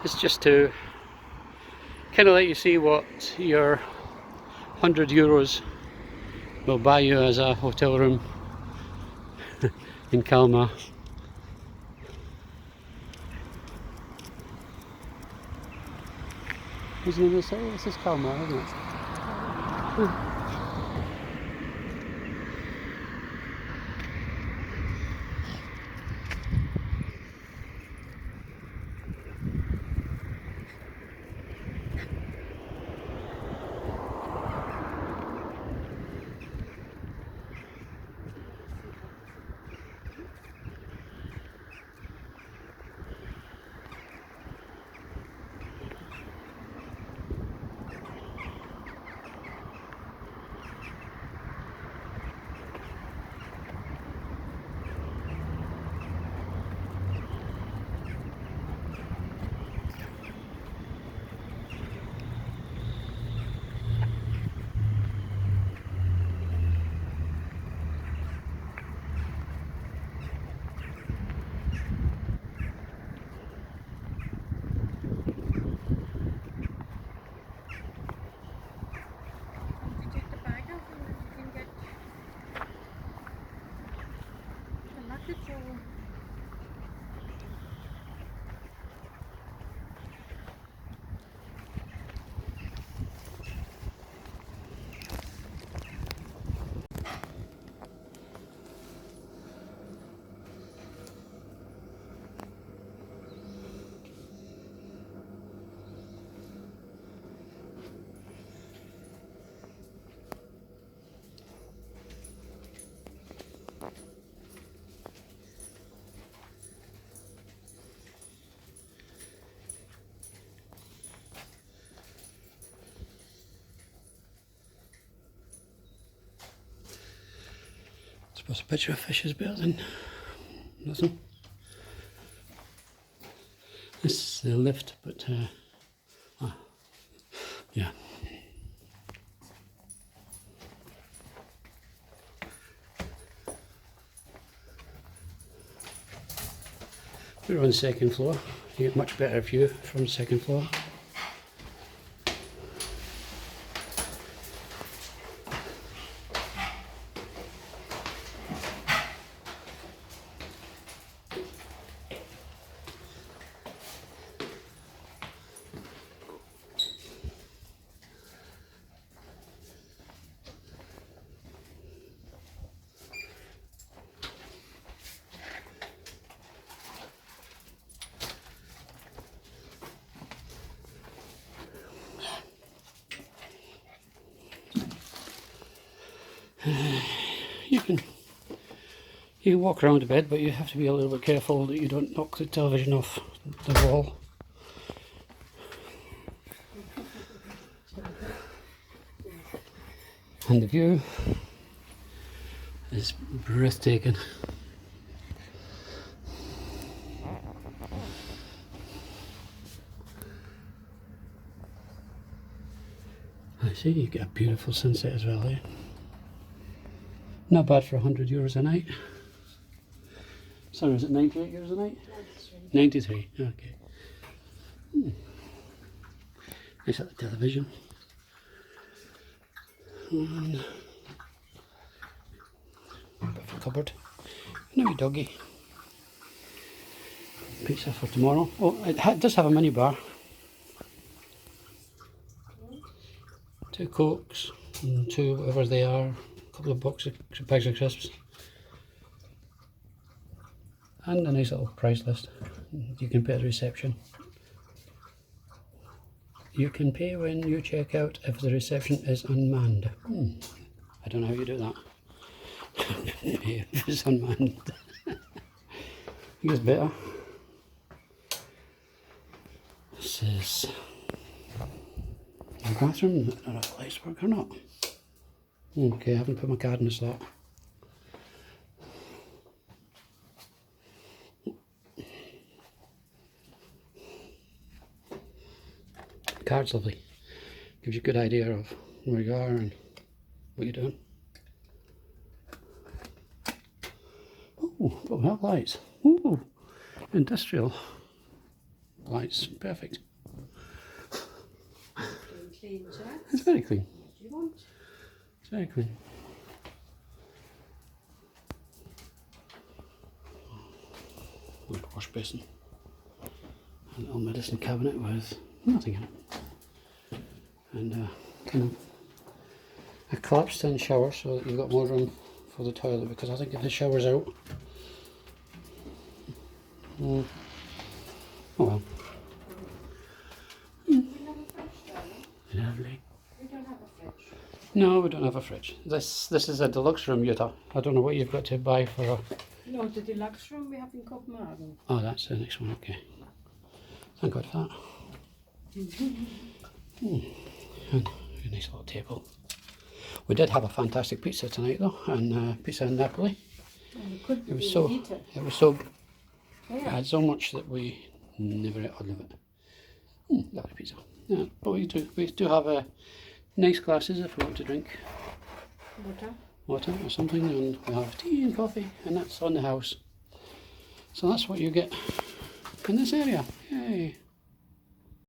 It's just to kind of let you see what your €100 will buy you as a hotel room in Kalmar. What's the name of the city? This is Kalmar, isn't it? I suppose a picture of fish is better than nothing. This is the lift, but yeah. We're on the second floor. You get much better view from the second floor. You can walk around a bed, but you have to be a little bit careful that you don't knock the television off the wall. And the view is breathtaking. I see you get a beautiful sunset as well, eh? Not bad for €100 a night. Sorry, was it €98 a night? 93. 93, okay. Nice little television. And a bit of a cupboard. And a wee doggy. Pizza for tomorrow. Oh, it does have a mini bar. 2 Cokes and 2 whatever they are. A couple of bags of crisps. And a nice little price list. You can pay at the reception. You can pay when you check out if the reception is unmanned. I don't know how you do that. If it's unmanned. It gets better. This is the bathroom. I don't know if the lights work or not. Okay, I haven't put my card in the slot. Card's lovely. Gives you a good idea of where you are and what you're doing. Oh, we have lights. Ooh, industrial. Lights, perfect. Clean, sir. It's very clean. What do you want? It's very clean. Good wash basin. A little medicine cabinet with nothing in it. And kind of a collapsed in shower so that you've got more room for the toilet, because I think if the shower's out, oh well. We have a fridge, darling. Lovely. We don't have a fridge. No, we don't have a fridge. This is a deluxe room, Jutta. I don't know what you've got to buy for a... No, the deluxe room we have in Copenhagen. Oh, that's the next one, okay. Thank God for that. And a nice little table. We did have a fantastic pizza tonight though, and pizza in Napoli. It was so, Yeah. it had so much that we never ate all of it. Lovely pizza. Yeah, but we do have nice glasses if we want to drink water or something, and we have tea and coffee, and that's on the house. So that's what you get in this area. Yay!